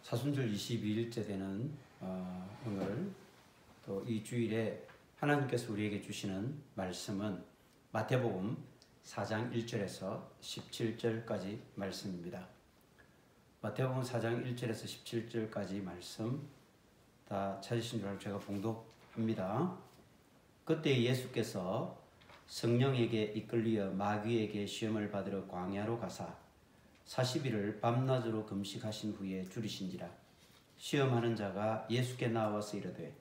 사순절 22일째 되는 오늘 또 이 주일에 하나님께서 우리에게 주시는 말씀은 마태복음 4장 1절에서 17절까지 말씀입니다. 마태복음 4장 1절에서 17절까지 말씀 다 찾으신 줄 알고 제가 봉독합니다. 그때 예수께서 성령에게 이끌리어 마귀에게 시험을 받으러 광야로 가사 40일을 밤낮으로 금식하신 후에 줄이신지라. 시험하는 자가 예수께 나와서 이르되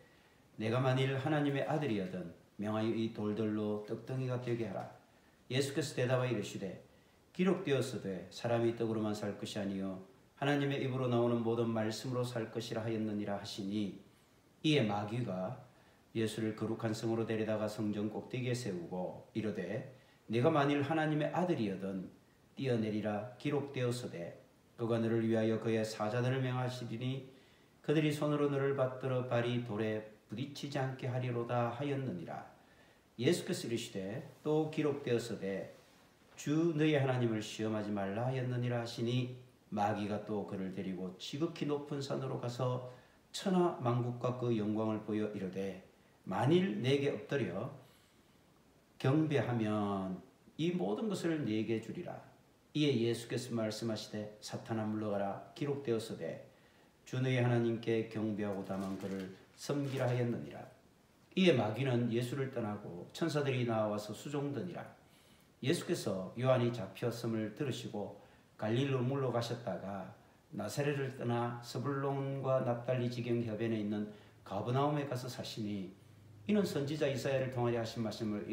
내가 만일 하나님의 아들이여든 명하여 이 돌들로 떡덩이가 되게 하라. 예수께서 대답하여 이르시되 기록되었으되 사람이 떡으로만 살 것이 아니요 하나님의 입으로 나오는 모든 말씀으로 살 것이라 하였느니라 하시니, 이에 마귀가 예수를 거룩한 성으로 데려다가 성전 꼭대기에 세우고 이르되 네가 만일 하나님의 아들이여든 뛰어내리라. 기록되었으되 그가 너를 위하여 그의 사자들을 명하시리니 그들이 손으로 너를 받들어 발이 돌에 부딪히지 않게 하리로다 하였느니라. 예수께서 이르시되 또 기록되었으되 주 너희 하나님을 시험하지 말라 하였느니라 하시니, 마귀가 또 그를 데리고 지극히 높은 산으로 가서 천하 만국과 그 영광을 보여 이르되 만일 내게 엎드려 경배하면 이 모든 것을 내게 주리라. 이에 예수께서 말씀하시되 사탄아 물러가라. 기록되었으되 주 너희 하나님께 경배하고 다만 그를 섬기라 하였느니라. 이에 마귀는 예수를 떠나고 천사들이 나와서 수종드니라. 예수께서 요한이 잡혔음을 들으시고 갈릴리로 물러가셨다가 나사렛을 떠나 스불론과 납달리 지경 해변에 있는 가버나움에 가서 사시니, 이는 선지자 이사야를 통하여 하신 말씀을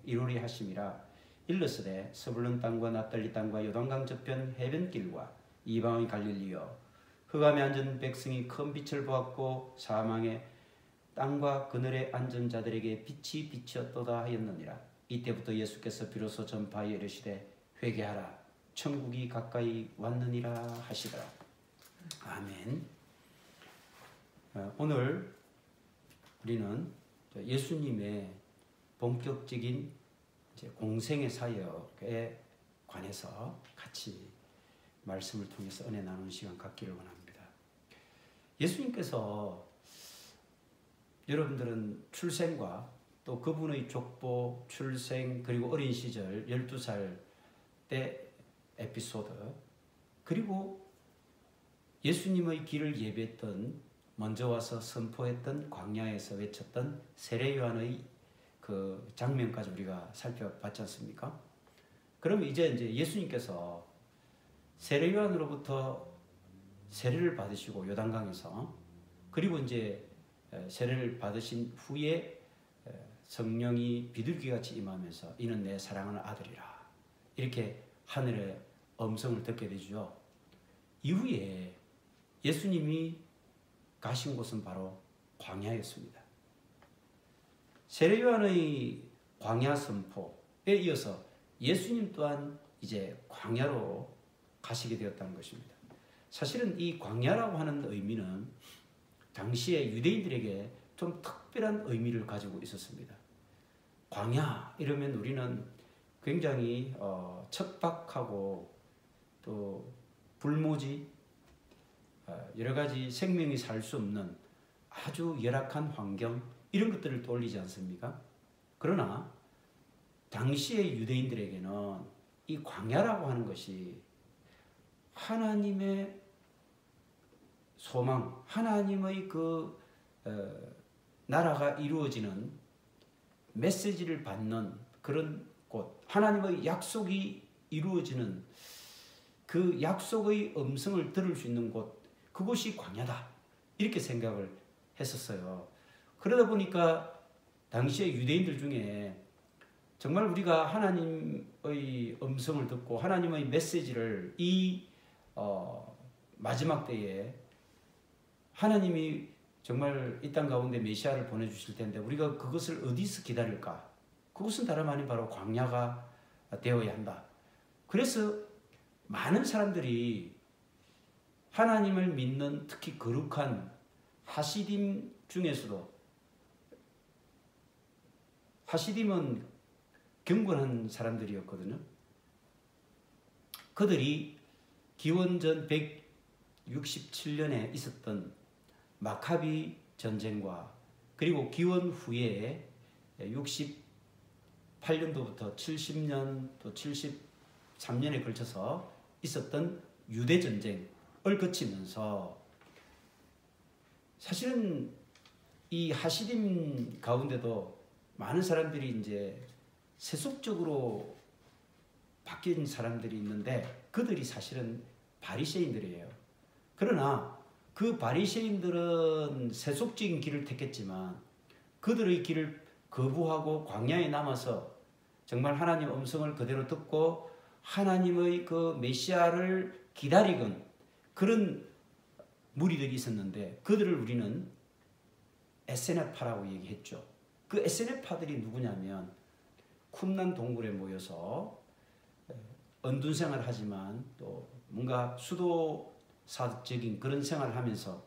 이루리 하심이라. 일러스되 스불론 땅과 납달리 땅과 요단강 저편 해변길과 이방의 갈릴리여, 흑암에 앉은 백성이 큰 빛을 보았고 사망의 땅과 그늘에 앉은 자들에게 빛이 비치었도다 하였느니라. 이때부터 예수께서 비로소 전파하여 이르시되 회개하라. 천국이 가까이 왔느니라 하시더라. 아멘. 오늘 우리는 예수님의 본격적인 공생의 사역에 관해서 같이 말씀을 통해서 은혜 나누는 시간 갖기를 원합니다. 예수님께서 여러분들은 출생과 또 그분의 족보, 출생, 그리고 어린 시절 12살 때 에피소드, 그리고 예수님의 길을 예배했던, 먼저 와서 선포했던, 광야에서 외쳤던 세례 요한의 그 장면까지 우리가 살펴봤지 않습니까? 그럼 이제 예수님께서 세례 요한으로부터 세례를 받으시고 요단강에서, 그리고 이제 세례를 받으신 후에 성령이 비둘기같이 임하면서 이는 내 사랑하는 아들이라, 이렇게 하늘의 음성을 듣게 되죠. 이후에 예수님이 가신 곳은 바로 광야였습니다. 세례 요한의 광야 선포에 이어서 예수님 또한 이제 광야로 가시게 되었다는 것입니다. 사실은 이 광야라고 하는 의미는 당시에 유대인들에게 좀 특별한 의미를 가지고 있었습니다. 광야 이러면 우리는 굉장히 척박하고 또 불모지, 여러 가지 생명이 살 수 없는 아주 열악한 환경, 이런 것들을 떠올리지 않습니까? 그러나 당시의 유대인들에게는 이 광야라고 하는 것이 하나님의 소망, 하나님의 그 나라가 이루어지는 메시지를 받는 그런 곳, 하나님의 약속이 이루어지는 그 약속의 음성을 들을 수 있는 곳, 그곳이 광야다, 이렇게 생각을 했었어요. 그러다 보니까 당시의 유대인들 중에 정말 우리가 하나님의 음성을 듣고 하나님의 메시지를 이 마지막 때에 하나님이 정말 이 땅 가운데 메시아를 보내주실 텐데 우리가 그것을 어디서 기다릴까? 그것은 다름 아닌 바로 광야가 되어야 한다. 그래서 많은 사람들이 하나님을 믿는, 특히 거룩한 하시딤 중에서도, 하시딤은 경건한 사람들이었거든요. 그들이 기원전 67년에 있었던 마카비 전쟁과 그리고 기원 후에 68년도부터 70년 또 73년에 걸쳐서 있었던 유대 전쟁을 거치면서 사실은 이 하시dim 가운데도 많은 사람들이 이제 세속적으로 바뀐 사람들이 있는데 그들이 사실은 바리새인들이에요. 그러나 그 바리새인들은 세속적인 길을 택했지만 그들의 길을 거부하고 광야에 남아서 정말 하나님 음성을 그대로 듣고 하나님의 그 메시아를 기다리건 그런 무리들이 있었는데 그들을 우리는 에세네파라고 얘기했죠. 그 에세네파들이 누구냐면 쿰란 동굴에 모여서 언둔 생활을 하지만 또 뭔가 수도사적인 그런 생활을 하면서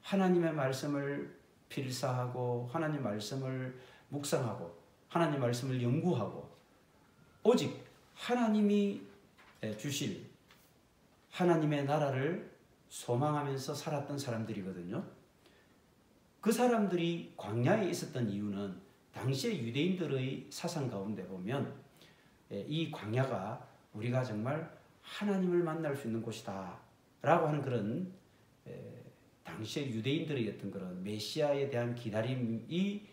하나님의 말씀을 필사하고 하나님 말씀을 묵상하고 하나님 말씀을 연구하고 오직 하나님이 주실 하나님의 나라를 소망하면서 살았던 사람들이거든요. 그 사람들이 광야에 있었던 이유는 당시의 유대인들의 사상 가운데 보면 이 광야가 우리가 정말 하나님을 만날 수 있는 곳이다 라고 하는 그런 당시의 유대인들의 어떤 그런 메시아에 대한 기다림이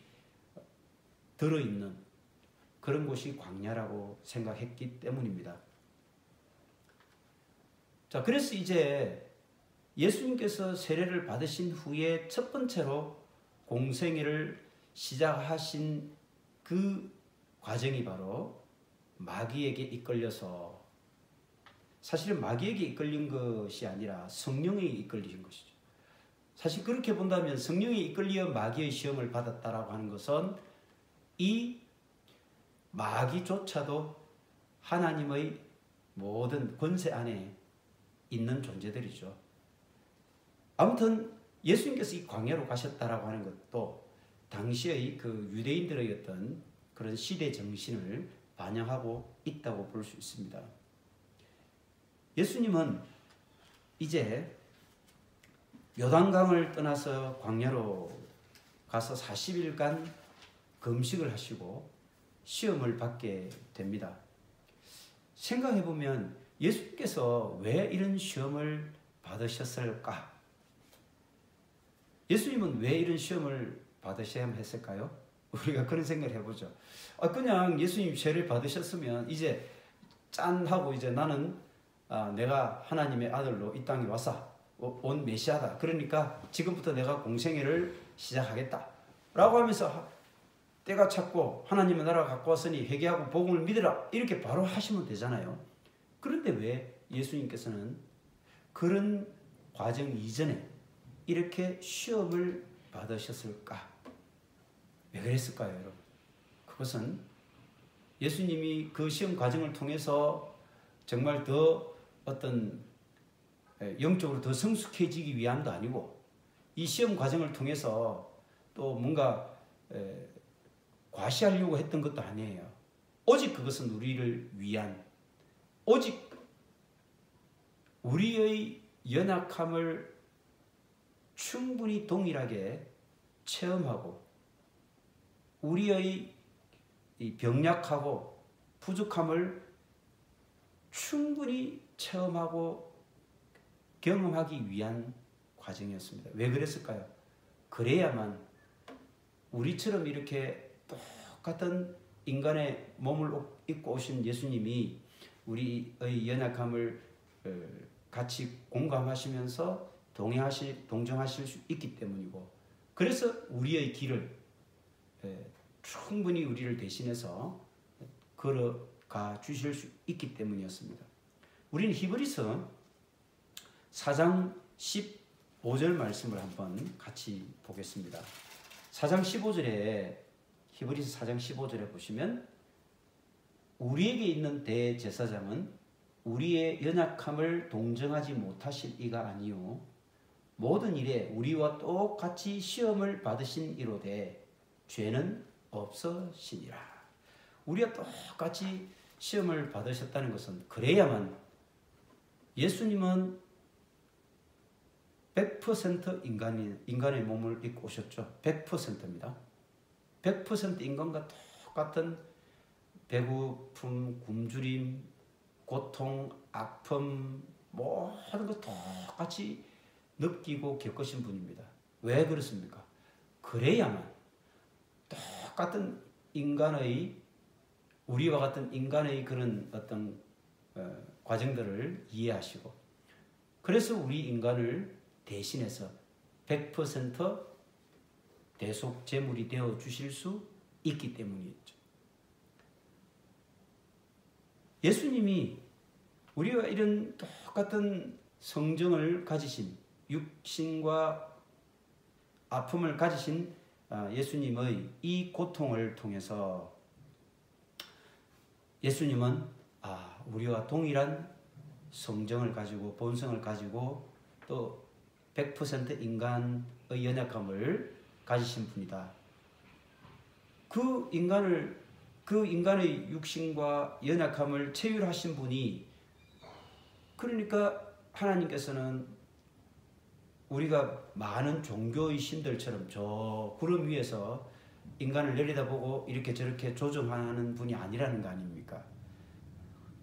들어있는 그런 곳이 광야라고 생각했기 때문입니다. 자, 그래서 이제 예수님께서 세례를 받으신 후에 첫 번째로 공생애를 시작하신 그 과정이 바로 마귀에게 이끌려서 사실은 마귀에게 이끌린 것이 아니라 성령에 이끌리신 것이죠. 사실 그렇게 본다면 성령에 이끌려 마귀의 시험을 받았다라고 하는 것은 이 마귀조차도 하나님의 모든 권세 안에 있는 존재들이죠. 아무튼 예수님께서 이 광야로 가셨다라고 하는 것도 당시의 그 유대인들의 어떤 그런 시대 정신을 반영하고 있다고 볼 수 있습니다. 예수님은 이제 요단강을 떠나서 광야로 가서 40일간 금식을 하시고 시험을 받게 됩니다. 생각해보면 예수님께서 왜 이런 시험을 받으셨을까? 예수님은 왜 이런 시험을 받으셔야 했을까요? 우리가 그런 생각을 해보죠. 그냥 예수님 죄를 받으셨으면 이제 짠 하고 이제 나는 내가 하나님의 아들로 이 땅에 와서 온 메시아다. 그러니까 지금부터 내가 공생애를 시작하겠다. 라고 하면서 때가 찼고 하나님의 나라가 갖고 왔으니 회개하고 복음을 믿으라. 이렇게 바로 하시면 되잖아요. 그런데 왜 예수님께서는 그런 과정 이전에 이렇게 시험을 받으셨을까? 왜 그랬을까요, 여러분? 그것은 예수님이 그 시험 과정을 통해서 정말 더 어떤 영적으로 더 성숙해지기 위함도 아니고 이 시험 과정을 통해서 또 뭔가 과시하려고 했던 것도 아니에요. 오직 그것은 우리를 위한 오직 우리의 연약함을 충분히 동일하게 체험하고 우리의 이 병약하고 부족함을 충분히 체험하고 경험하기 위한 과정이었습니다. 왜 그랬을까요? 그래야만 우리처럼 이렇게 똑같은 인간의 몸을 입고 오신 예수님이 우리의 연약함을 같이 공감하시면서 동정하실 수 있기 때문이고 그래서 우리의 길을 충분히 우리를 대신해서 걸어가 주실 수 있기 때문이었습니다. 우리는 히브리서 4장 15절 말씀을 한번 같이 보겠습니다. 4장 15절에 히브리서 4장 15절에 보시면 우리에게 있는 대제사장은 우리의 연약함을 동정하지 못하실 이가 아니요 모든 일에 우리와 똑같이 시험을 받으신 이로되 죄는 없으시니라. 우리와 똑같이 시험을 받으셨다는 것은 그래야만 예수님은 100% 인간의 몸을 입고 오셨죠. 100%입니다. 100% 인간과 똑같은 배고픔, 굶주림, 고통, 아픔 모든 거 똑같이 느끼고 겪으신 분입니다. 왜 그렇습니까? 그래야만 똑같은 인간의 우리와 같은 인간의 그런 어떤 과정들을 이해하시고 그래서 우리 인간을 대신해서 100% 대속 제물이 되어 주실 수 있기 때문이었죠. 예수님이 우리와 이런 똑같은 성정을 가지신 육신과 아픔을 가지신 예수님의 이 고통을 통해서 예수님은 우리와 동일한 성정을 가지고 본성을 가지고 또 100% 인간의 연약함을 가지신 분이다. 그 인간의 육신과 연약함을 체휼하신 분이 그러니까 하나님께서는 우리가 많은 종교의 신들처럼 저 구름 위에서 인간을 내려다보고 이렇게 저렇게 조정하는 분이 아니라는 거 아닙니까?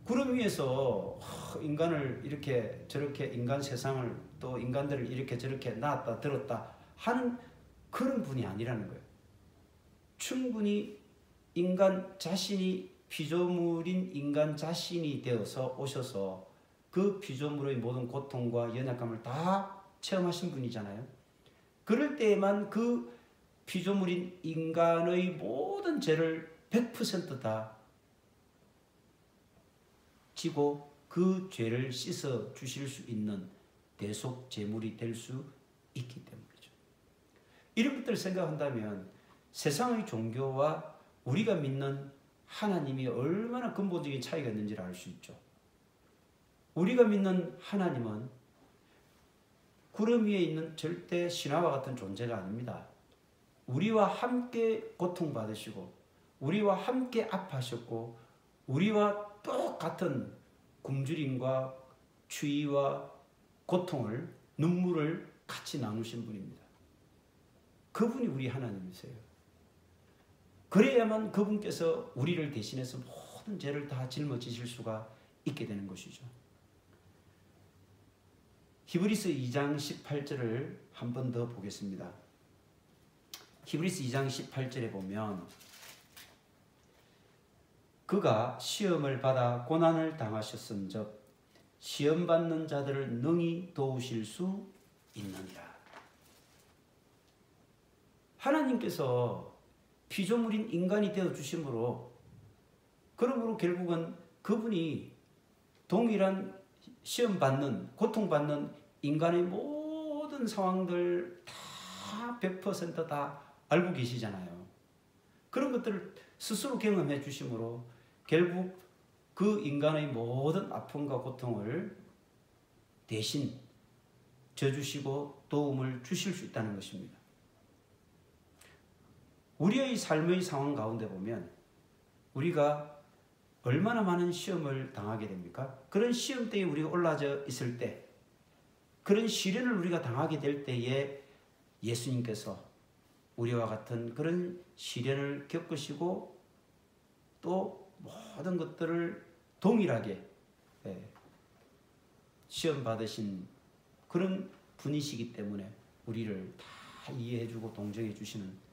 구름 위에서 인간을 이렇게 저렇게 인간 세상을 또 인간들을 이렇게 저렇게 낳았다 들었다 하는 그런 분이 아니라는 거예요. 충분히 인간 자신이 피조물인 인간 자신이 되어서 오셔서 그 피조물의 모든 고통과 연약함을 다 체험하신 분이잖아요. 그럴 때에만 그 피조물인 인간의 모든 죄를 100% 지고 그 죄를 씻어 주실 수 있는 대속 제물이 될 수 있기 때문이죠. 이런 것들을 생각한다면 세상의 종교와 우리가 믿는 하나님이 얼마나 근본적인 차이가 있는지를 알 수 있죠. 우리가 믿는 하나님은 구름 위에 있는 절대 신화와 같은 존재가 아닙니다. 우리와 함께 고통받으시고 우리와 함께 아파하셨고 우리와 똑같은 굶주림과 추위와 고통을 눈물을 같이 나누신 분입니다. 그분이 우리 하나님이세요. 그래야만 그분께서 우리를 대신해서 모든 죄를 다 짊어지실 수가 있게 되는 것이죠. 히브리서 2장 18절을 한 번 더 보겠습니다. 히브리서 2장 18절에 보면 그가 시험을 받아 고난을 당하셨은즉 시험 받는 자들을 능히 도우실 수 있느니라. 하나님께서 피조물인 인간이 되어 주심으로 그러므로 결국은 그분이 동일한 시험 받는 고통 받는 인간의 모든 상황들 다 100% 다 알고 계시잖아요. 그런 것들을 스스로 경험해 주심으로 결국 그 인간의 모든 아픔과 고통을 대신 져주시고 도움을 주실 수 있다는 것입니다. 우리의 삶의 상황 가운데 보면 우리가 얼마나 많은 시험을 당하게 됩니까? 그런 시험대에 우리가 올라져 있을 때 그런 시련을 우리가 당하게 될 때에 예수님께서 우리와 같은 그런 시련을 겪으시고 또 모든 것들을 동일하게 시험 받으신 그런 분이시기 때문에 우리를 다 이해해주고 동정해주시는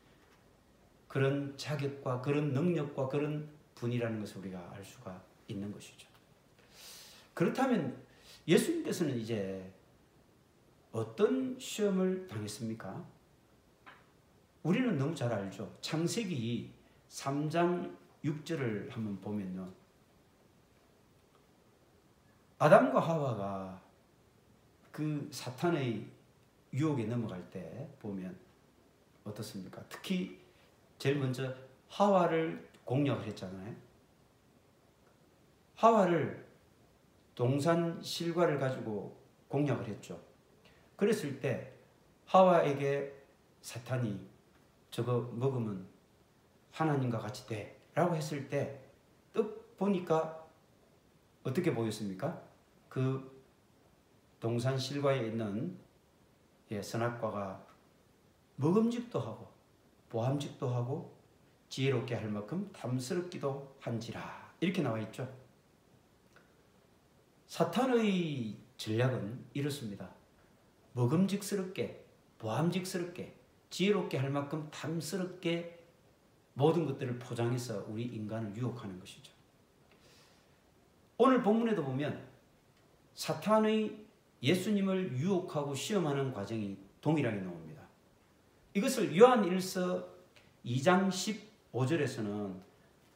그런 자격과 그런 능력과 그런 분이라는 것을 우리가 알 수가 있는 것이죠. 그렇다면 예수님께서는 이제 어떤 시험을 당했습니까? 우리는 너무 잘 알죠. 창세기 3장 6절을 한번 보면요. 아담과 하와가 그 사탄의 유혹에 넘어갈 때 보면 어떻습니까? 특히 제일 먼저 하와를 공략을 했잖아요. 하와를 동산 실과를 가지고 공략을 했죠. 그랬을 때 하와에게 사탄이 저거 먹으면 하나님과 같이 돼 라고 했을 때 떡 보니까 어떻게 보였습니까? 그 동산 실과에 있는 선악과가 먹음직도 하고 보암직도 하고 지혜롭게 할 만큼 탐스럽기도 한지라 이렇게 나와 있죠. 사탄의 전략은 이렇습니다. 먹음직스럽게 보암직스럽게 지혜롭게 할 만큼 탐스럽게 모든 것들을 포장해서 우리 인간을 유혹하는 것이죠. 오늘 본문에도 보면 사탄의 예수님을 유혹하고 시험하는 과정이 동일하게 나옵니다. 이것을 요한 1서 2장 15절에서는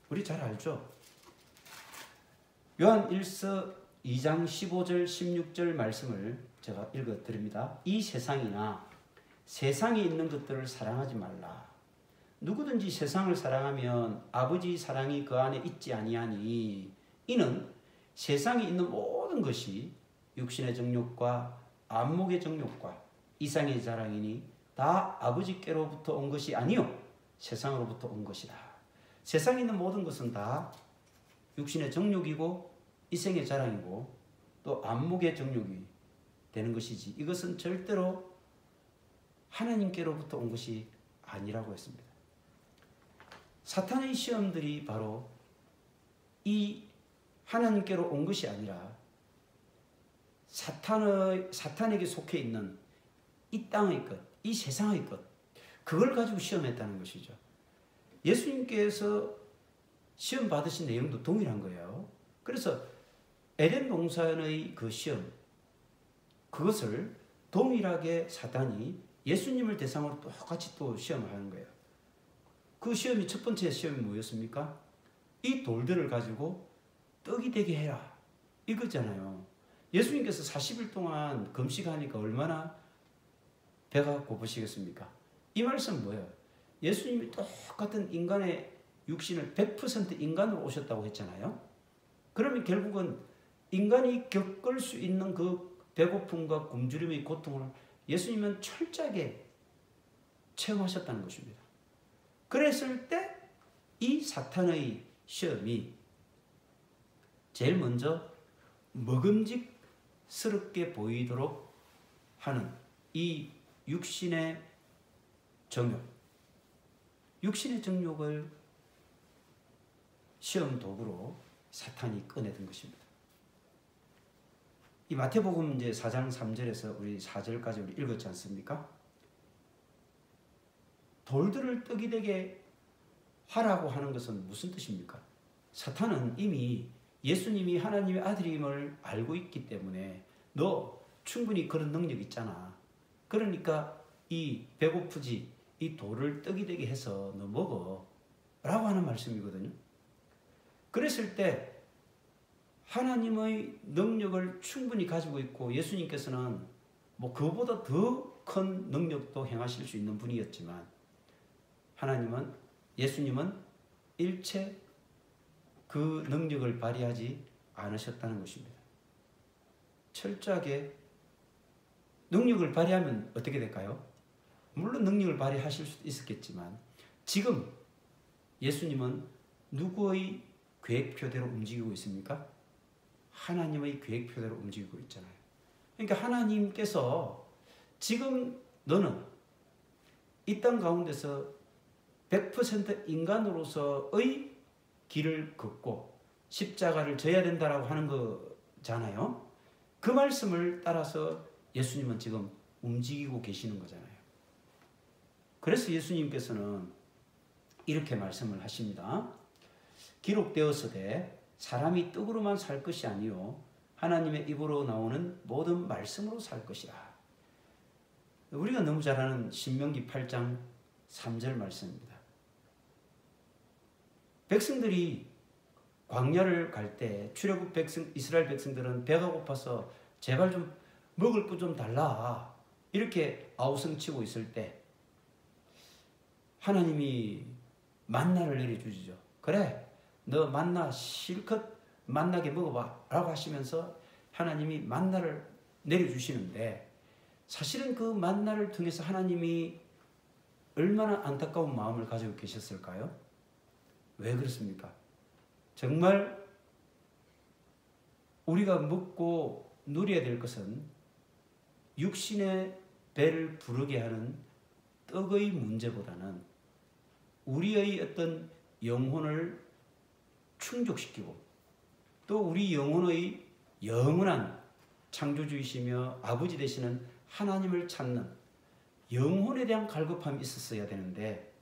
우리 잘 알죠. 요한 1서 2장 15절 16절 말씀을 제가 읽어드립니다. 이 세상이나 세상에 있는 것들을 사랑하지 말라. 누구든지 세상을 사랑하면 아버지 사랑이 그 안에 있지 아니하니 이는 세상에 있는 모든 것이 육신의 정욕과 안목의 정욕과 이상의 자랑이니 다 아버지께로부터 온 것이 아니요 세상으로부터 온 것이다. 세상에 있는 모든 것은 다 육신의 정욕이고 이생의 자랑이고 또 안목의 정욕이 되는 것이지 이것은 절대로 하나님께로부터 온 것이 아니라고 했습니다. 사탄의 시험들이 바로 이 하나님께로 온 것이 아니라 사탄에게 속해 있는 이 땅의 것, 이 세상의 것, 그걸 가지고 시험했다는 것이죠. 예수님께서 시험 받으신 내용도 동일한 거예요. 그래서 에덴 동산의 그 시험, 그것을 동일하게 사탄이 예수님을 대상으로 똑같이 또 시험을 하는 거예요. 그 시험이 첫 번째 시험이 뭐였습니까? 이 돌들을 가지고 떡이 되게 해라. 이거잖아요. 예수님께서 40일 동안 금식하니까 얼마나 배가 고프시겠습니까? 이 말씀은 뭐예요? 예수님이 똑같은 인간의 육신을 100% 인간으로 오셨다고 했잖아요. 그러면 결국은 인간이 겪을 수 있는 그 배고픔과 굶주림의 고통을 예수님은 철저하게 체험하셨다는 것입니다. 그랬을 때 이 사탄의 시험이 제일 먼저 먹음직스럽게 보이도록 하는 이 육신의 정욕, 육신의 정욕을 시험 도구로 사탄이 꺼내든 것입니다. 이 마태복음 이제 4장 3절에서 우리 4절까지 우리 읽었지 않습니까? 돌들을 떡이 되게 하라고 하는 것은 무슨 뜻입니까? 사탄은 이미 예수님이 하나님의 아들임을 알고 있기 때문에 너 충분히 그런 능력 있잖아. 그러니까 이 배고프지 이 돌을 떡이 되게 해서 너 먹어 라고 하는 말씀이거든요. 그랬을 때 하나님의 능력을 충분히 가지고 있고 예수님께서는 뭐 그보다 더 큰 능력도 행하실 수 있는 분이었지만 예수님은 일체 그 능력을 발휘하지 않으셨다는 것입니다. 철저하게 능력을 발휘하면 어떻게 될까요? 물론 능력을 발휘하실 수도 있었겠지만 지금 예수님은 누구의 계획표대로 움직이고 있습니까? 하나님의 계획표대로 움직이고 있잖아요. 그러니까 하나님께서 지금 너는 이 땅 가운데서 100% 인간으로서의 길을 걷고 십자가를 져야 된다라고 하는 거잖아요. 그 말씀을 따라서 예수님은 지금 움직이고 계시는 거잖아요. 그래서 예수님께서는 이렇게 말씀을 하십니다. 기록되었으되 사람이 떡으로만 살 것이 아니요 하나님의 입으로 나오는 모든 말씀으로 살 것이라. 우리가 너무 잘 아는 신명기 8장 3절 말씀입니다. 백성들이 광야를 갈 때 출애굽 이스라엘 백성들은 배가 고파서 제발 좀 먹을 거 좀 달라 이렇게 아우성치고 있을 때 하나님이 만나를 내려주시죠. 그래 너 만나 실컷 만나게 먹어봐 라고 하시면서 하나님이 만나를 내려주시는데 사실은 그 만나를 통해서 하나님이 얼마나 안타까운 마음을 가지고 계셨을까요? 왜 그렇습니까? 정말 우리가 먹고 누려야 될 것은 육신의 배를 부르게 하는 떡의 문제보다는 우리의 어떤 영혼을 충족시키고 또 우리 영혼의 영원한 창조주이시며 아버지 되시는 하나님을 찾는 영혼에 대한 갈급함이 있었어야 되는데,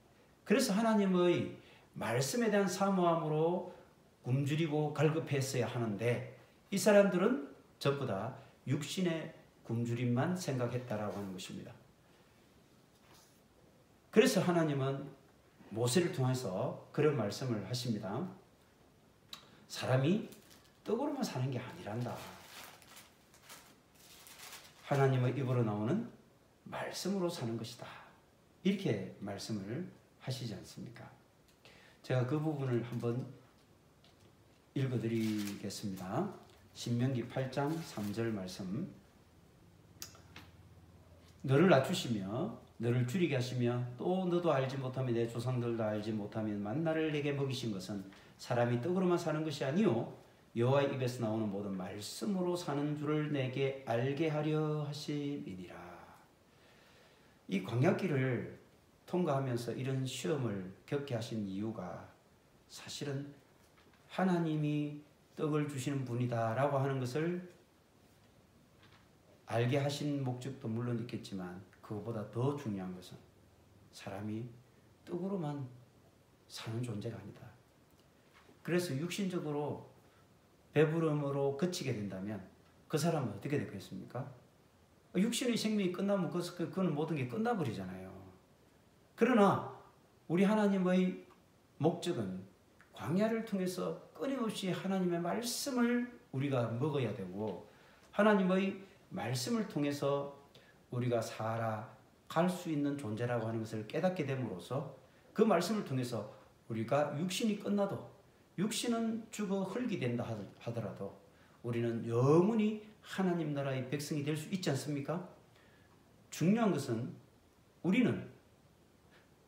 그래서 하나님의 말씀에 대한 사모함으로 굶주리고 갈급했어야 하는데, 이 사람들은 전부 다 육신의 굶주림만 생각했다라고 하는 것입니다. 그래서 하나님은 모세를 통해서 그런 말씀을 하십니다. 사람이 떡으로만 사는 게 아니란다. 하나님의 입으로 나오는 말씀으로 사는 것이다. 이렇게 말씀을 하시지 않습니까? 제가 그 부분을 한번 읽어드리겠습니다. 신명기 8장 3절 말씀. 너를 낮추시며 너를 줄이게 하시며 또 너도 알지 못하며 내 조상들도 알지 못하며 만나를 내게 먹이신 것은 사람이 떡으로만 사는 것이 아니요 여호와의 입에서 나오는 모든 말씀으로 사는 줄을 내게 알게 하려 하심이니라. 이 광야길을 통과하면서 이런 시험을 겪게 하신 이유가 사실은 하나님이 떡을 주시는 분이다라고 하는 것을 알게 하신 목적도 물론 있겠지만, 그것보다 더 중요한 것은 사람이 떡으로만 사는 존재가 아니다. 그래서 육신적으로 배부름으로 그치게 된다면 그 사람은 어떻게 되겠습니까? 육신의 생명이 끝나면 그건 모든 게 끝나버리잖아요. 그러나 우리 하나님의 목적은 광야를 통해서 끊임없이 하나님의 말씀을 우리가 먹어야 되고, 하나님의 말씀을 통해서 우리가 살아갈 수 있는 존재라고 하는 것을 깨닫게 됨으로써 그 말씀을 통해서 우리가 육신이 끝나도, 육신은 죽어 흙이 된다 하더라도 우리는 영원히 하나님 나라의 백성이 될 수 있지 않습니까? 중요한 것은 우리는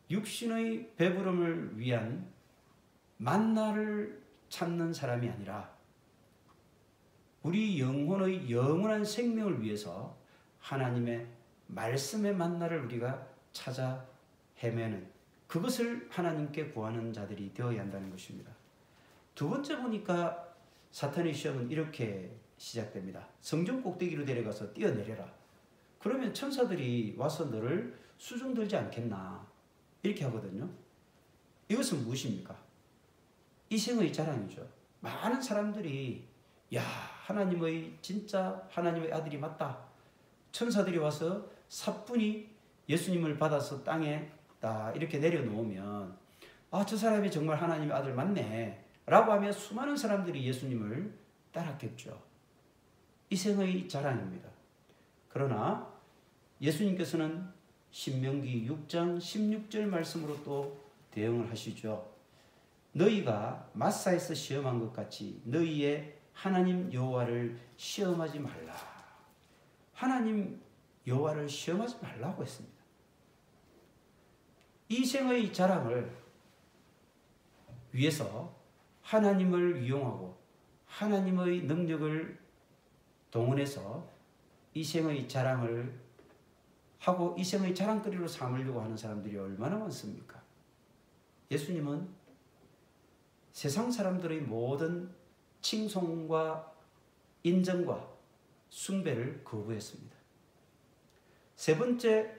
육신의 배부름을 위한 만나를 찾는 사람이 아니라 우리 영혼의 영원한 생명을 위해서 하나님의 말씀의 만나를 우리가 찾아 헤매는, 그것을 하나님께 구하는 자들이 되어야 한다는 것입니다. 두 번째 보니까 사탄의 시험은 이렇게 시작됩니다. 성전 꼭대기로 데려가서 뛰어내려라. 그러면 천사들이 와서 너를 수중들지 않겠나, 이렇게 하거든요. 이것은 무엇입니까? 이생의 자랑이죠. 많은 사람들이 야, 하나님의 진짜 하나님의 아들이 맞다. 천사들이 와서 사뿐히 예수님을 받아서 땅에 딱 이렇게 내려놓으면 아, 저 사람이 정말 하나님의 아들 맞네 라고 하며 수많은 사람들이 예수님을 따랐겠죠. 이생의 자랑입니다. 그러나 예수님께서는 신명기 6장 16절 말씀으로 또 대응을 하시죠. 너희가 마사에서 시험한 것 같이 너희의 하나님 여호와를 시험하지 말라. 하나님 여호와를 시험하지 말라고 했습니다. 이생의 자랑을 위해서 하나님을 이용하고 하나님의 능력을 동원해서 이생의 자랑을 하고 이생의 자랑거리로 삼으려고 하는 사람들이 얼마나 많습니까? 예수님은 세상 사람들의 모든 칭송과 인정과 숭배를 거부했습니다. 세 번째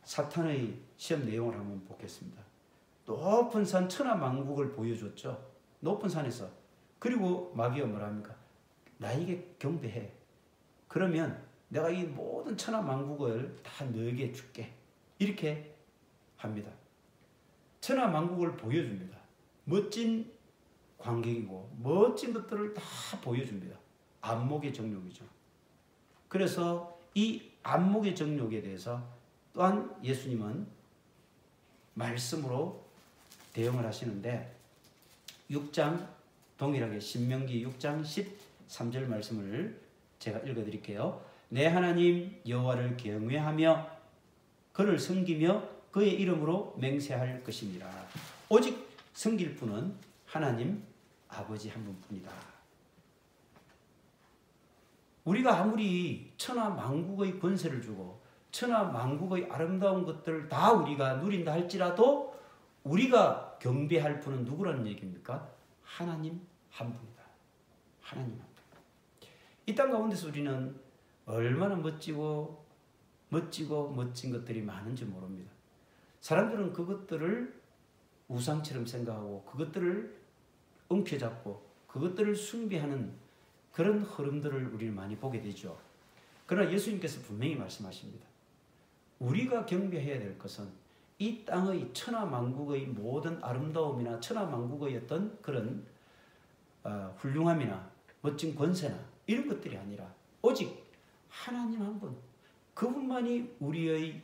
사탄의 시험 내용을 한번 보겠습니다. 높은 산 천하만국을 보여줬죠. 높은 산에서. 그리고 마귀가 뭐라 합니까? 나에게 경배해. 그러면 내가 이 모든 천하만국을 다 너에게 줄게. 이렇게 합니다. 천하만국을 보여줍니다. 멋진 광경이고 멋진 것들을 다 보여줍니다. 안목의 정욕이죠. 그래서 이 안목의 정욕에 대해서 또한 예수님은 말씀으로 대응을 하시는데 6장 동일하게 신명기 6장 13절 말씀을 제가 읽어드릴게요. 내 하나님 여호와를 경외하며 그를 섬기며 그의 이름으로 맹세할 것이니라. 오직 섬길 분은 하나님 아버지 한 분뿐이다. 우리가 아무리 천하 만국의 권세를 주고 천하 만국의 아름다운 것들을 다 우리가 누린다 할지라도 우리가 경배할 분은 누구라는 얘기입니까? 하나님 한 분이다. 하나님 한 분. 이 땅 가운데서 우리는 얼마나 멋진 것들이 많은지 모릅니다. 사람들은 그것들을 우상처럼 생각하고 그것들을 엉켜잡고 그것들을 숭배하는 그런 흐름들을 우리는 많이 보게 되죠. 그러나 예수님께서 분명히 말씀하십니다. 우리가 경배해야 될 것은 이 땅의 천하만국의 모든 아름다움이나 천하만국의 어떤 그런 훌륭함이나 멋진 권세나 이런 것들이 아니라 오직 하나님 한 분, 그분만이 우리의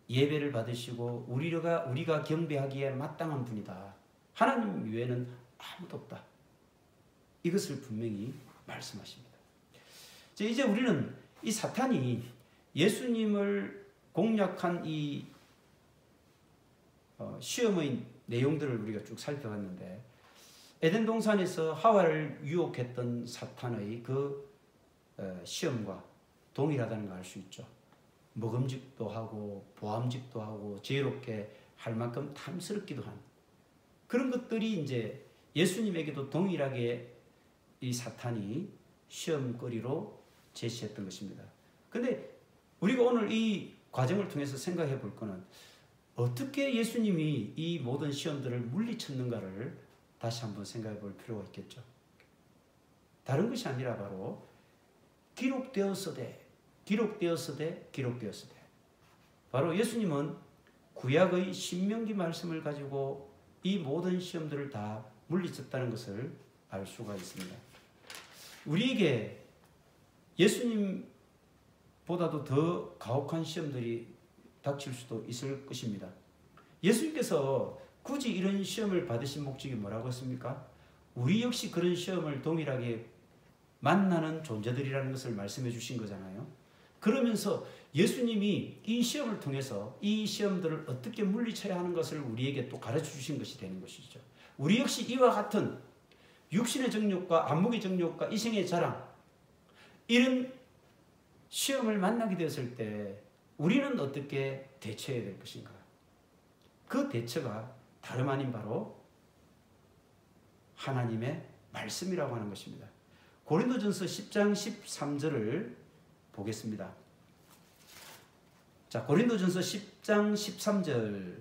예배를 받으시고 우리가 경배하기에 마땅한 분이다. 하나님 외에는 아무도 없다. 이것을 분명히 말씀하십니다. 이제 우리는 이 사탄이 예수님을 공략한 이 시험의 내용들을 우리가 쭉 살펴봤는데, 에덴 동산에서 하와를 유혹했던 사탄의 그 시험과 동일하다는 걸 알 수 있죠. 먹음직도 하고 보암직도 하고 지혜롭게 할 만큼 탐스럽기도 한 그런 것들이 이제 예수님에게도 동일하게 이 사탄이 시험거리로 제시했던 것입니다. 그런데 우리가 오늘 이 과정을 통해서 생각해 볼 거는 어떻게 예수님이 이 모든 시험들을 물리쳤는가를 다시 한번 생각해 볼 필요가 있겠죠. 다른 것이 아니라 바로 기록되었으되 바로 예수님은 구약의 신명기 말씀을 가지고 이 모든 시험들을 다 물리쳤다는 것을 알 수가 있습니다. 우리에게 예수님보다도 더 가혹한 시험들이 닥칠 수도 있을 것입니다. 예수님께서 굳이 이런 시험을 받으신 목적이 뭐라고 했습니까? 우리 역시 그런 시험을 동일하게 만나는 존재들이라는 것을 말씀해 주신 거잖아요. 그러면서 예수님이 이 시험을 통해서 이 시험들을 어떻게 물리쳐야 하는 것을 우리에게 또 가르쳐 주신 것이 되는 것이죠. 우리 역시 이와 같은 육신의 정욕과 안목의 정욕과 이생의 자랑, 이런 시험을 만나게 되었을 때 우리는 어떻게 대처해야 될 것인가? 그 대처가 다름 아닌 바로 하나님의 말씀이라고 하는 것입니다. 고린도전서 10장 13절을 보겠습니다. 자, 고린도전서 10장 13절.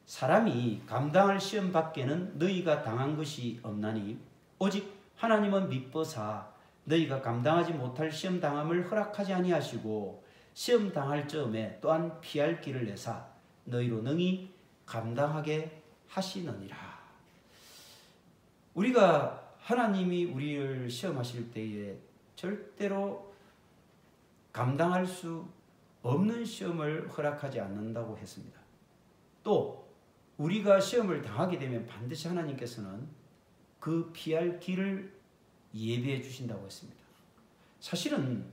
사람이 감당할 시험 밖에는 너희가 당한 것이 없나니 오직 하나님은 미뻐사 너희가 감당하지 못할 시험 당함을 허락하지 아니하시고 시험 당할 즈음에 또한 피할 길을 내사 너희로 능히 감당하게 하시느니라. 우리가 하나님이 우리를 시험하실 때에 절대로 감당할 수 없는 시험을 허락하지 않는다고 했습니다. 또 우리가 시험을 당하게 되면 반드시 하나님께서는 그 피할 길을 예비해 주신다고 했습니다. 사실은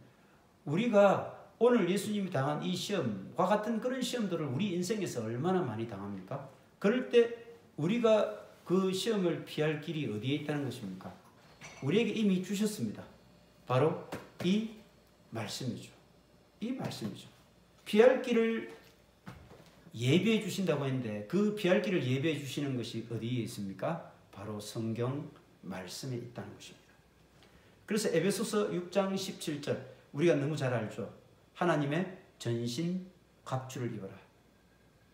우리가 오늘 예수님이 당한 이 시험과 같은 그런 시험들을 우리 인생에서 얼마나 많이 당합니까? 그럴 때 우리가 그 시험을 피할 길이 어디에 있다는 것입니까? 우리에게 이미 주셨습니다. 바로 이 말씀이죠. 이 말씀이죠. 피할 길을 예비해 주신다고 했는데 그 피할 길을 예비해 주시는 것이 어디에 있습니까? 바로 성경 말씀에 있다는 것입니다. 그래서 에베소서 6장 17절 우리가 너무 잘 알죠. 하나님의 전신 갑주를 입어라.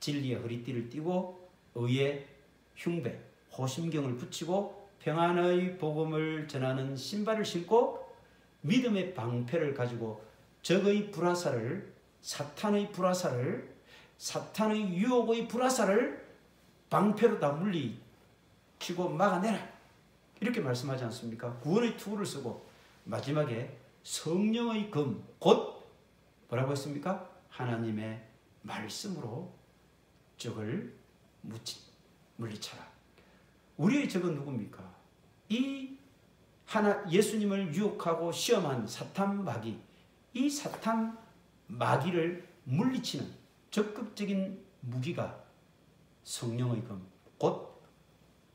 진리의 허리띠를 띠고 의의 흉배, 호심경을 붙이고 평안의 복음을 전하는 신발을 신고 믿음의 방패를 가지고 적의 불화살을, 사탄의 불화살을, 사탄의 유혹의 불화살을 방패로 다 물리치고 막아내라. 이렇게 말씀하지 않습니까? 구원의 투구를 쓰고 마지막에 성령의 검, 곧 뭐라고 했습니까? 하나님의 말씀으로 적을 물리쳐라. 우리의 적은 누굽니까? 이 예수님을 유혹하고 시험한 사탄 마귀, 이 사탄 마귀를 물리치는 적극적인 무기가 성령의 검, 곧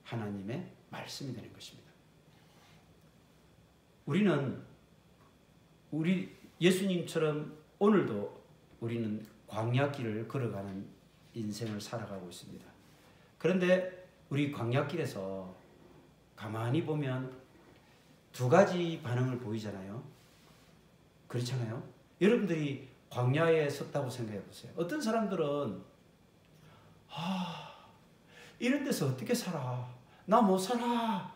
하나님의 말씀이 되는 것입니다. 우리 예수님처럼 오늘도 우리는 광야길을 걸어가는 인생을 살아가고 있습니다. 그런데 우리 광야길에서 가만히 보면 두 가지 반응을 보이잖아요. 그렇잖아요. 여러분들이 광야에 섰다고 생각해 보세요. 어떤 사람들은 이런 데서 어떻게 살아? 나 못 살아.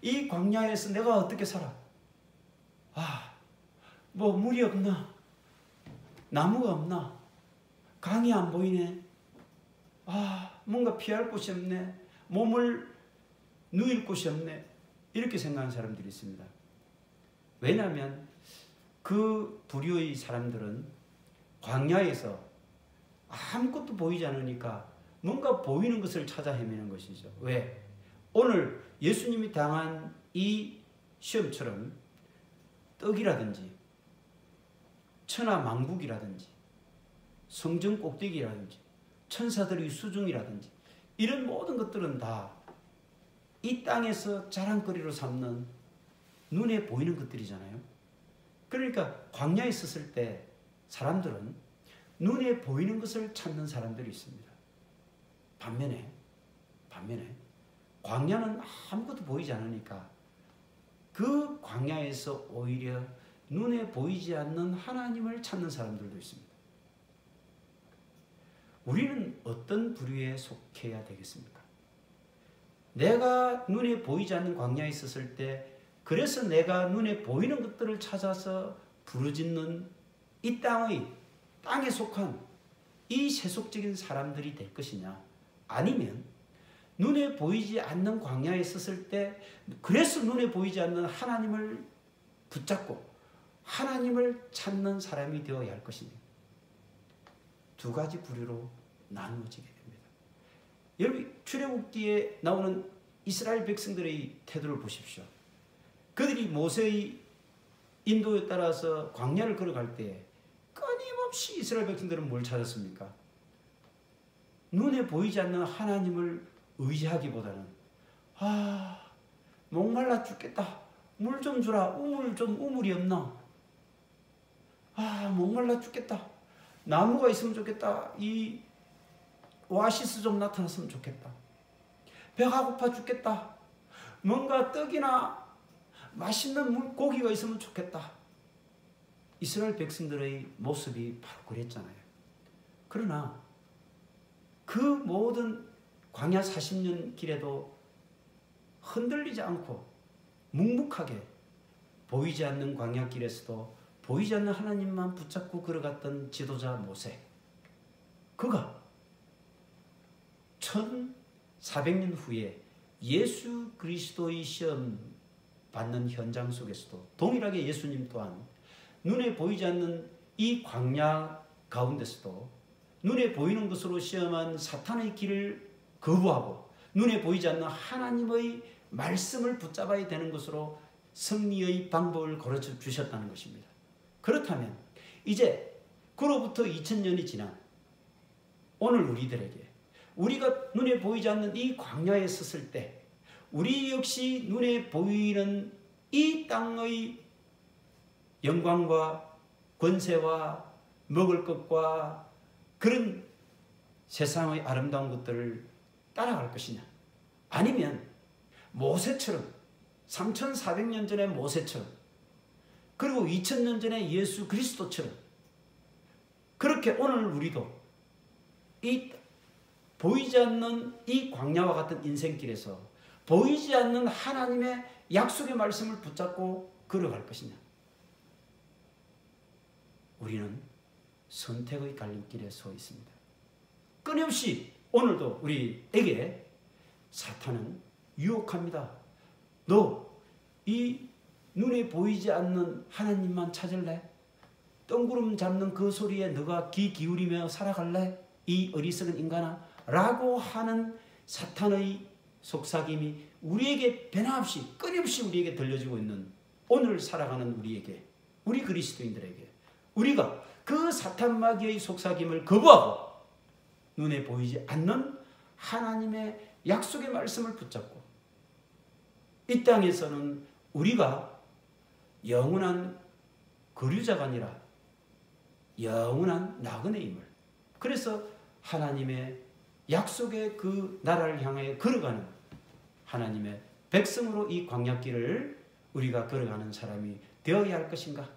이 광야에서 내가 어떻게 살아? 뭐 물이 없나? 나무가 없나? 강이 안 보이네. 뭔가 피할 곳이 없네. 몸을 누일 곳이 없네. 이렇게 생각하는 사람들이 있습니다. 왜냐하면 그 부류의 사람들은 광야에서 아무것도 보이지 않으니까 뭔가 보이는 것을 찾아 헤매는 것이죠. 왜? 오늘 예수님이 당한 이 시험처럼 떡이라든지 천하만국이라든지 성전 꼭대기라든지 천사들의 수중이라든지 이런 모든 것들은 다 이 땅에서 자랑거리로 삼는 눈에 보이는 것들이잖아요. 그러니까 광야에 있었을 때 사람들은 눈에 보이는 것을 찾는 사람들이 있습니다. 반면에 광야는 아무것도 보이지 않으니까 그 광야에서 오히려 눈에 보이지 않는 하나님을 찾는 사람들도 있습니다. 우리는 어떤 부류에 속해야 되겠습니까? 내가 눈에 보이지 않는 광야에 있었을 때 그래서 내가 눈에 보이는 것들을 찾아서 부르짖는 이 땅에 속한 이 세속적인 사람들이 될 것이냐, 아니면 눈에 보이지 않는 광야에 있었을 때 그래서 눈에 보이지 않는 하나님을 붙잡고 하나님을 찾는 사람이 되어야 할 것이냐. 두 가지 부류로 나누어지게 됩니다. 여러분, 출애굽기에 나오는 이스라엘 백성들의 태도를 보십시오. 그들이 모세의 인도에 따라서 광야를 걸어갈 때 끊임없이 이스라엘 백성들은 뭘 찾았습니까? 눈에 보이지 않는 하나님을 의지하기보다는 목말라 죽겠다. 물 좀 주라. 우물이 없나? 목말라 죽겠다. 나무가 있으면 좋겠다. 이 오아시스 좀 나타났으면 좋겠다. 배가 고파 죽겠다. 뭔가 떡이나 맛있는 고기가 있으면 좋겠다. 이스라엘 백성들의 모습이 바로 그랬잖아요. 그러나 그 모든 광야 40년 길에도 흔들리지 않고 묵묵하게 보이지 않는 광야길에서도 보이지 않는 하나님만 붙잡고 걸어갔던 지도자 모세, 그가 1400년 후에 예수 그리스도의 시험 받는 현장 속에서도 동일하게 예수님 또한 눈에 보이지 않는 이 광야 가운데서도 눈에 보이는 것으로 시험한 사탄의 길을 거부하고 눈에 보이지 않는 하나님의 말씀을 붙잡아야 되는 것으로 승리의 방법을 가르쳐 주셨다는 것입니다. 그렇다면 이제 그로부터 2000년이 지난 오늘 우리들에게 우리가 눈에 보이지 않는 이 광야에 섰을 때 우리 역시 눈에 보이는 이 땅의 영광과 권세와 먹을 것과 그런 세상의 아름다운 것들을 따라갈 것이냐, 아니면 모세처럼 3400년 전의 모세처럼 그리고 2000년 전의 예수 그리스도처럼 그렇게 오늘 우리도 이 보이지 않는 이 광야와 같은 인생길에서 보이지 않는 하나님의 약속의 말씀을 붙잡고 걸어갈 것이냐. 우리는 선택의 갈림길에 서 있습니다. 끊임없이 오늘도 우리에게 사탄은 유혹합니다. 너 이 눈에 보이지 않는 하나님만 찾을래? 뜬구름 잡는 그 소리에 너가 귀 기울이며 살아갈래? 이 어리석은 인간아? 라고 하는 사탄의 속삭임이 우리에게 변함없이 끊임없이 우리에게 들려지고 있는 오늘 살아가는 우리에게, 우리 그리스도인들에게 우리가 그 사탄 마귀의 속삭임을 거부하고 눈에 보이지 않는 하나님의 약속의 말씀을 붙잡고 이 땅에서는 우리가 영원한 거류자가 아니라 영원한 나그네임을 그래서 하나님의 약속의 그 나라를 향해 걸어가는 하나님의 백성으로 이 광야길을 우리가 걸어가는 사람이 되어야 할 것인가?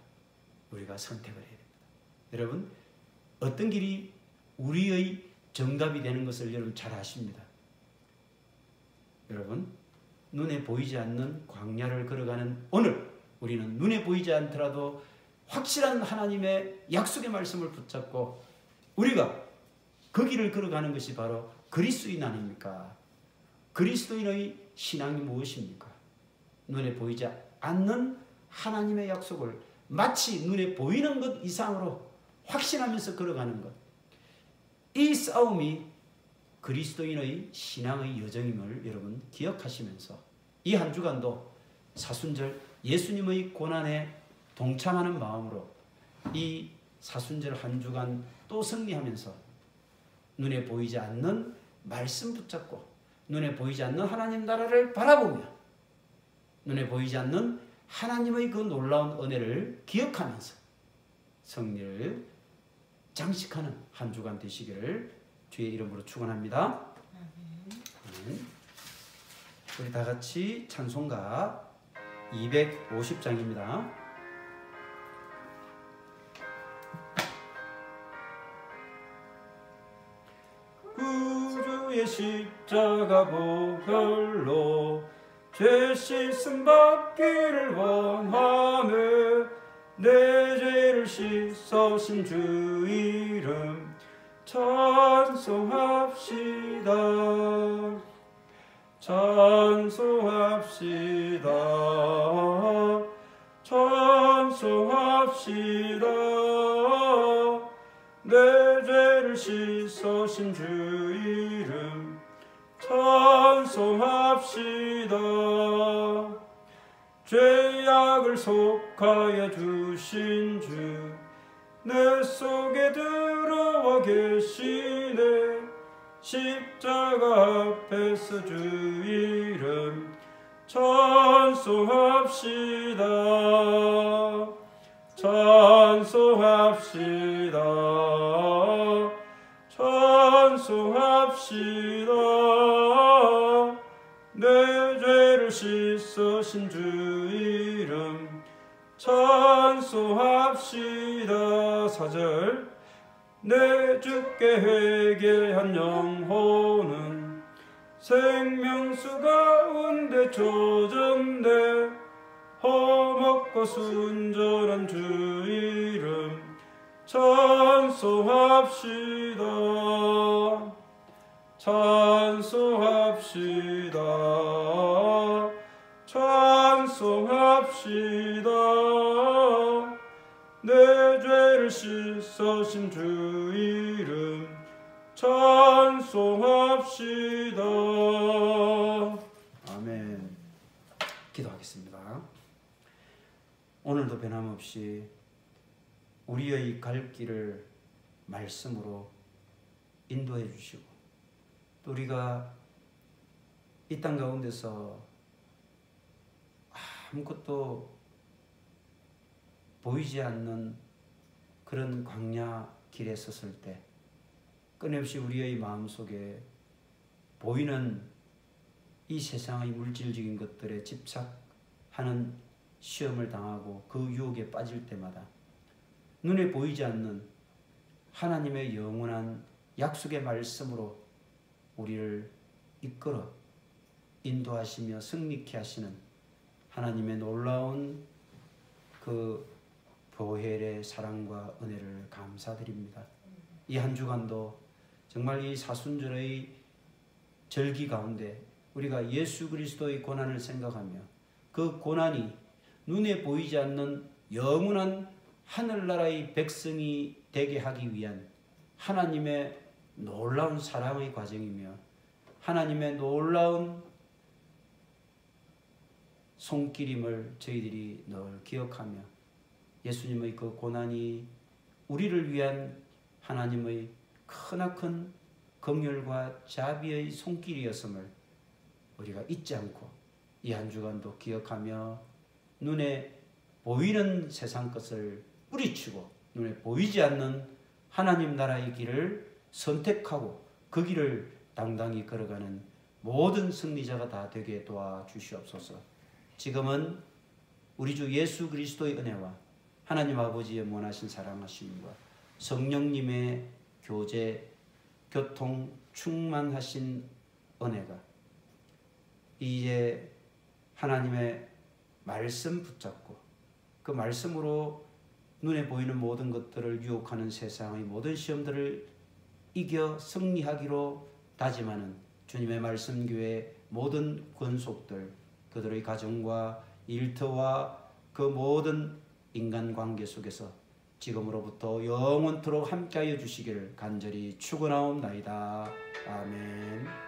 우리가 선택을 해야 됩니다. 여러분, 어떤 길이 우리의 정답이 되는 것을 여러분 잘 아십니다. 여러분, 눈에 보이지 않는 광야를 걸어가는 오늘 우리는 눈에 보이지 않더라도 확실한 하나님의 약속의 말씀을 붙잡고 우리가 그 길을 걸어가는 것이 바로 그리스도인 아닙니까? 그리스도인의 신앙이 무엇입니까? 눈에 보이지 않는 하나님의 약속을 마치 눈에 보이는 것 이상으로 확신하면서 걸어가는 것. 이 싸움이 그리스도인의 신앙의 여정임을 여러분 기억하시면서 이 한 주간도 사순절 예수님의 고난에 동참하는 마음으로 이 사순절 한 주간 또 승리하면서 눈에 보이지 않는 말씀 붙잡고 눈에 보이지 않는 하나님 나라를 바라보며 눈에 보이지 않는 하나님의 그 놀라운 은혜를 기억하면서 승리를 장식하는 한 주간 되시기를 주의 이름으로 축원합니다. 아멘. 우리 다 같이 찬송가 250장입니다. 구주의 십자가 보혈로 죄 씻음 받기를 원하며 내 죄를 씻으신 주 이름 찬송합시다. 찬송합시다. 찬송합시다. 내 죄를 씻으신 주 이름 찬송합시다. 죄악을 속하여 주신 주 내 속에 들어와 계시네. 십자가 앞에서 주 이름 찬송합시다. 찬송합시다. 찬송합시다. 내 죄를 씻으신 주 이름 찬송합시다. 4절 내 주께 회개한 영혼은 생명수 가운데 젖었네. 험악고 순전한 주 이름 찬송합시다. 찬송합시다. 찬송합시다. 내 죄를 씻으신 주 이름 찬송합시다. 아멘. 기도하겠습니다. 오늘도 변함없이 우리의 갈 길을 말씀으로 인도해 주시고 또 우리가 이 땅 가운데서 아무것도 보이지 않는 그런 광야 길에 섰을 때 끊임없이 우리의 마음속에 보이는 이 세상의 물질적인 것들에 집착하는 시험을 당하고 그 유혹에 빠질 때마다 눈에 보이지 않는 하나님의 영원한 약속의 말씀으로 우리를 이끌어 인도하시며 승리케 하시는 하나님의 놀라운 그 보혈의 사랑과 은혜를 감사드립니다. 이 한 주간도 정말 이 사순절의 절기 가운데 우리가 예수 그리스도의 고난을 생각하며 그 고난이 눈에 보이지 않는 영원한 하늘나라의 백성이 되게 하기 위한 하나님의 놀라운 사랑의 과정이며 하나님의 놀라운 손길임을 저희들이 늘 기억하며 예수님의 그 고난이 우리를 위한 하나님의 크나큰 긍휼과 자비의 손길이었음을 우리가 잊지 않고 이 한 주간도 기억하며 눈에 보이는 세상 것을 뿌리치고 눈에 보이지 않는 하나님 나라의 길을 선택하고 그 길을 당당히 걸어가는 모든 승리자가 다 되게 도와주시옵소서. 지금은 우리 주 예수 그리스도의 은혜와 하나님 아버지의 원하신 사랑하심과 성령님의 교제, 교통, 충만하신 은혜가 이제 하나님의 말씀 붙잡고 그 말씀으로 눈에 보이는 모든 것들을 유혹하는 세상의 모든 시험들을 이겨 승리하기로 다짐하는 주님의 말씀교회 모든 권속들, 그들의 가정과 일터와 그 모든 인간관계 속에서 지금으로부터 영원토록 함께하여 주시기를 간절히 축원하옵나이다. 아멘.